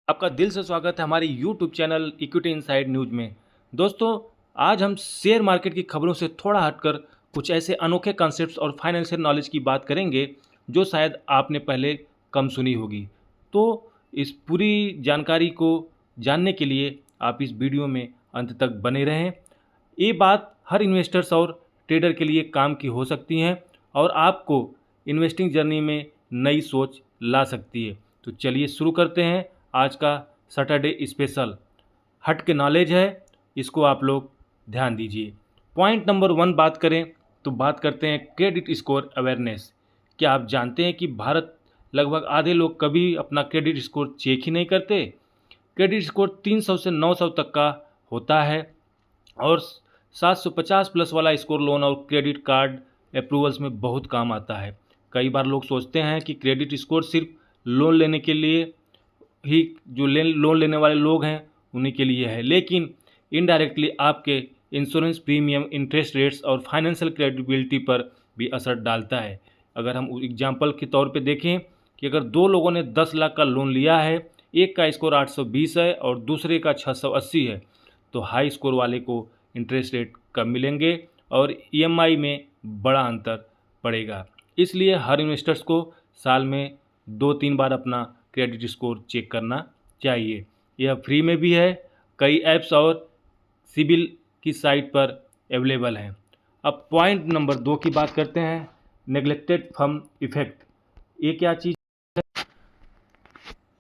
आपका दिल से स्वागत है हमारे YouTube channel equity inside news में। दोस्तों, आज हम शेयर मार्केट की खबरों से थोड़ा हटकर कुछ ऐसे अनोखे कॉन्सेप्ट्स और फाइनेंशियल नॉलेज की बात करेंगे जो शायद आपने पहले कम सुनी होगी। तो इस पूरी जानकारी को जानने के लिए आप इस वीडियो में अंत तक बने रहें। ये बात हर इन्वेस्टर्स और ट्रेडर के लिए काम की हो सकती हैं और आपको इन्वेस्टिंग जर्नी में नई सोच ला सकती है। तो चलिए शुरू करते हैं। आज का सैटरडे स्पेशल हट के नॉलेज है, इसको आप लोग ध्यान दीजिए। पॉइंट नंबर 1 बात करें तो बात करते हैं क्रेडिट स्कोर अवेयरनेस। क्या आप जानते हैं कि भारत लगभग आधे लोग कभी अपना क्रेडिट स्कोर चेक ही नहीं करते। क्रेडिट स्कोर 300 से 900 तक का होता है और 750 प्लस वाला स्कोर लोन और क्रेडिट कार्ड अप्रूवल्स में बहुत काम आता है। कई बार लोग सोचते हैं कि क्रेडिट स्कोर सिर्फ लोन लेने के लिए ही, जो लोन लेने वाले लोग हैं उन्हीं के लिए है, लेकिन इनडायरेक्टली आपके इंश्योरेंस प्रीमियम, इंटरेस्ट रेट्स और फाइनेंशियल क्रेडिबिलिटी पर भी असर डालता है। अगर हम एग्जांपल के तौर पे देखें कि अगर दो लोगों ने 10 लाख का लोन लिया है, एक का स्कोर 820 है और दूसरे का 680 है, तो हाई स्कोर वाले को इंटरेस्ट रेट कम मिलेंगे और ईएमआई में बड़ा अंतर पड़ेगा। इसलिए हर इन्वेस्टर्स को साल में 2-3 बार अपना क्रेडिट स्कोर चेक करना चाहिए। यह फ्री में भी है, कई ऐप्स और सिबिल की साइट पर अवेलेबल हैं। अब पॉइंट नंबर 2 की बात करते हैं, नेग्लेक्टेड फर्म इफेक्ट। ये क्या चीज़?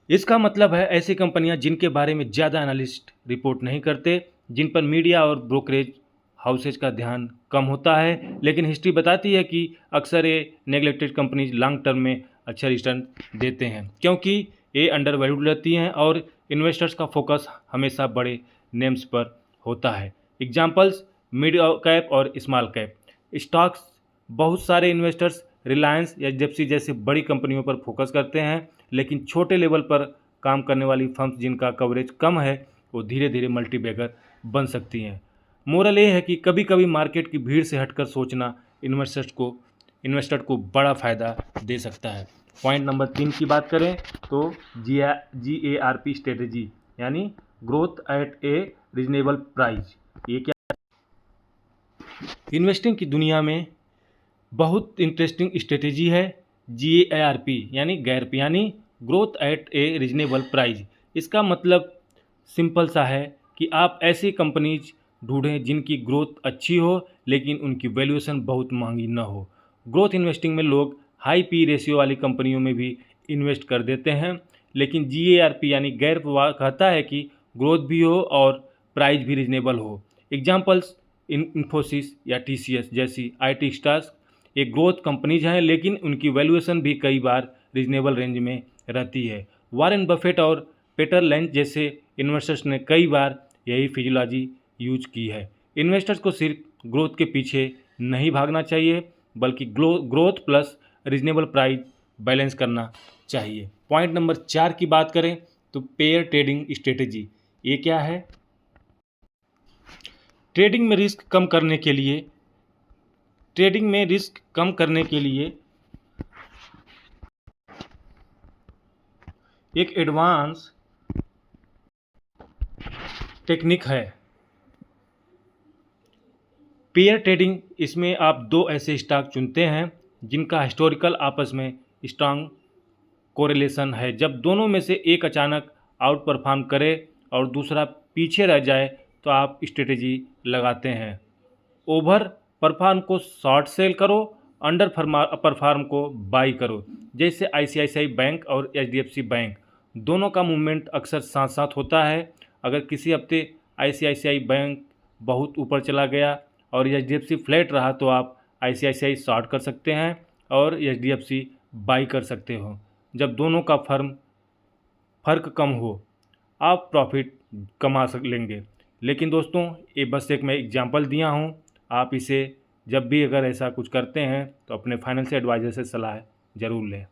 इसका मतलब है ऐसी कंपनियां जिनके बारे में ज़्यादा एनालिस्ट रिपोर्ट नहीं करते, जिन पर मीडिया और ब्रोकरेज हाउसेज का ध्यान कम होता है, लेकिन हिस्ट्री बताती है कि अक्सर ये नेग्लेक्टेड कंपनीज लॉन्ग टर्म में अच्छा रिटर्न देते हैं, क्योंकि ये अंडर वैल्यूड रहती हैं और इन्वेस्टर्स का फोकस हमेशा बड़े नेम्स पर होता है। एग्जांपल्स मिड कैप और स्मॉल कैप स्टॉक्स। बहुत सारे इन्वेस्टर्स रिलायंस या एचडीएफसी जैसे बड़ी कंपनियों पर फोकस करते हैं, लेकिन छोटे लेवल पर काम करने वाली फर्म्स जिनका कवरेज कम है वो धीरे धीरे मल्टीबैगर बन सकती हैं। मोरल ये है कि कभी कभी मार्केट की भीड़ से हटकर सोचना इन्वेस्टर को बड़ा फ़ायदा दे सकता है। पॉइंट नंबर 3 की बात करें तो GARP स्ट्रेटेजी, यानी growth at A reasonable price. ये क्या? इन्वेस्टिंग की दुनिया में बहुत इंटरेस्टिंग स्ट्रेटेजी है GARP, यानी गैरप, यानी growth at A reasonable price. इसका मतलब सिंपल सा है कि आप ऐसी कंपनीज ढूंढें जिनकी ग्रोथ अच्छी हो लेकिन उनकी वैल्यूएशन बहुत महंगी न हो। ग्रोथ इन्वेस्टिंग में लोग हाई पी रेशियो वाली कंपनियों में भी इन्वेस्ट कर देते हैं, लेकिन GARP यानी गैरप कहता है कि ग्रोथ भी हो और प्राइस भी रीजनेबल हो। एग्जाम्पल्स इन्फोसिस या TCS जैसी IT स्टार्स ये ग्रोथ कंपनीज हैं, लेकिन उनकी वैल्यूएशन भी कई बार रीजनेबल रेंज में रहती है। वॉरेन बफेट और पीटर लेंज जैसे इन्वेस्टर्स ने कई बार यही फिजियोलॉजी यूज की है। इन्वेस्टर्स को सिर्फ ग्रोथ के पीछे नहीं भागना चाहिए, बल्कि growth plus reasonable price balance करना चाहिए। पॉइंट नंबर 4 की बात करें तो पेयर ट्रेडिंग स्ट्रेटेजी। ये क्या है? ट्रेडिंग में रिस्क कम करने के लिए एक एडवांस टेक्निक है पेयर ट्रेडिंग। इसमें आप दो ऐसे स्टॉक चुनते हैं जिनका हिस्टोरिकल आपस में स्ट्रांग कोरिलेशन है। जब दोनों में से एक अचानक आउट परफॉर्म करे और दूसरा पीछे रह जाए तो आप स्ट्रेटेजी लगाते हैं। ओवर परफॉर्म को शॉर्ट सेल करो, अंडर परफॉर्म को बाई करो। जैसे ICICI बैंक और HDFC बैंक, दोनों का मूवमेंट अक्सर साथ साथ होता है। अगर किसी हफ्ते ICICI बैंक बहुत ऊपर चला गया और HDFC फ्लैट रहा तो आप ICICI शॉर्ट कर सकते हैं और HDFC बाई कर सकते हो। जब दोनों का फ़र्क कम हो आप प्रॉफिट कमा लेंगे। लेकिन दोस्तों, ये बस एक मैं एग्जांपल दिया हूँ, आप इसे जब भी अगर ऐसा कुछ करते हैं तो अपने फाइनेंशियल एडवाइज़र से सलाह ज़रूर लें।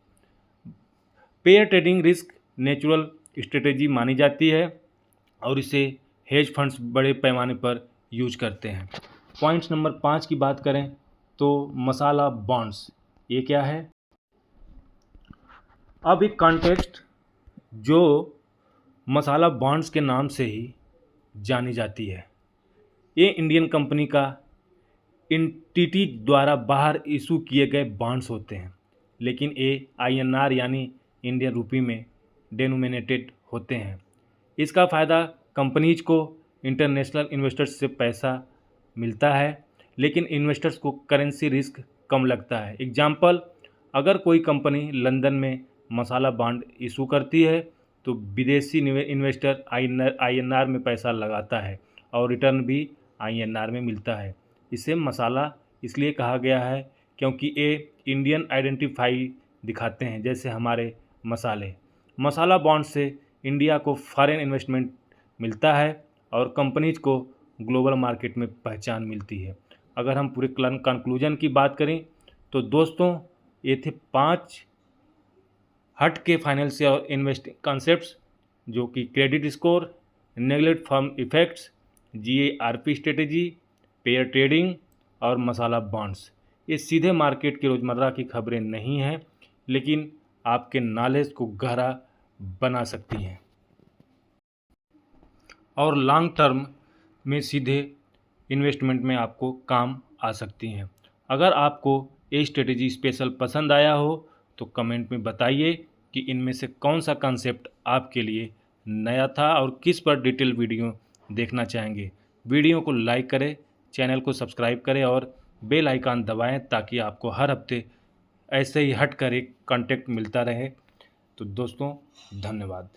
Pair trading risk natural strategy मानी जाती है और इसे हेज फंड्स बड़े पैमाने पर यूज करते हैं। पॉइंट्स नंबर 5 की बात करें तो मसाला बॉन्ड्स। ये क्या है? अब एक कॉन्टेक्स्ट जो मसाला बॉन्ड्स के नाम से ही जानी जाती है। ये इंडियन कंपनी का एंटिटी द्वारा बाहर इशू किए गए बॉन्ड्स होते हैं, लेकिन ये INR यानी इंडियन रूपी में डेनोमिनेटेड होते हैं। इसका फ़ायदा कंपनीज को इंटरनेशनल इन्वेस्टर्स से पैसा मिलता है, लेकिन इन्वेस्टर्स को करेंसी रिस्क कम लगता है। एग्जाम्पल, अगर कोई कंपनी लंदन में मसाला बॉन्ड इशू करती है तो विदेशी इन्वेस्टर INR में पैसा लगाता है और रिटर्न भी INR में मिलता है। इसे मसाला इसलिए कहा गया है क्योंकि ये इंडियन आइडेंटिफाई दिखाते हैं, जैसे हमारे मसाले। मसाला बॉन्ड से इंडिया को फॉरेन इन्वेस्टमेंट मिलता है और कंपनीज को ग्लोबल मार्केट में पहचान मिलती है। अगर हम पूरे कंक्लूजन की बात करें तो दोस्तों, ये थे 5 हट के फाइनेंशियल और इन्वेस्टिंग कॉन्सेप्ट्स, जो कि credit score, neglect firm effects, GARP strategy, pair trading और मसाला बॉन्ड्स। ये सीधे मार्केट की रोज़मर्रा की खबरें नहीं हैं, लेकिन आपके नॉलेज को गहरा बना सकती हैं और लॉन्ग टर्म में सीधे इन्वेस्टमेंट में आपको काम आ सकती हैं। अगर आपको ये स्ट्रेटेजी स्पेशल पसंद आया हो तो कमेंट में बताइए कि इनमें से कौन सा कॉन्सेप्ट आपके लिए नया था और किस पर डिटेल वीडियो देखना चाहेंगे। वीडियो को लाइक करें, चैनल को सब्सक्राइब करें और बेल आइकन दबाएं ताकि आपको हर हफ्ते ऐसे ही हट कर एक कंटेंट मिलता रहे। तो दोस्तों, धन्यवाद।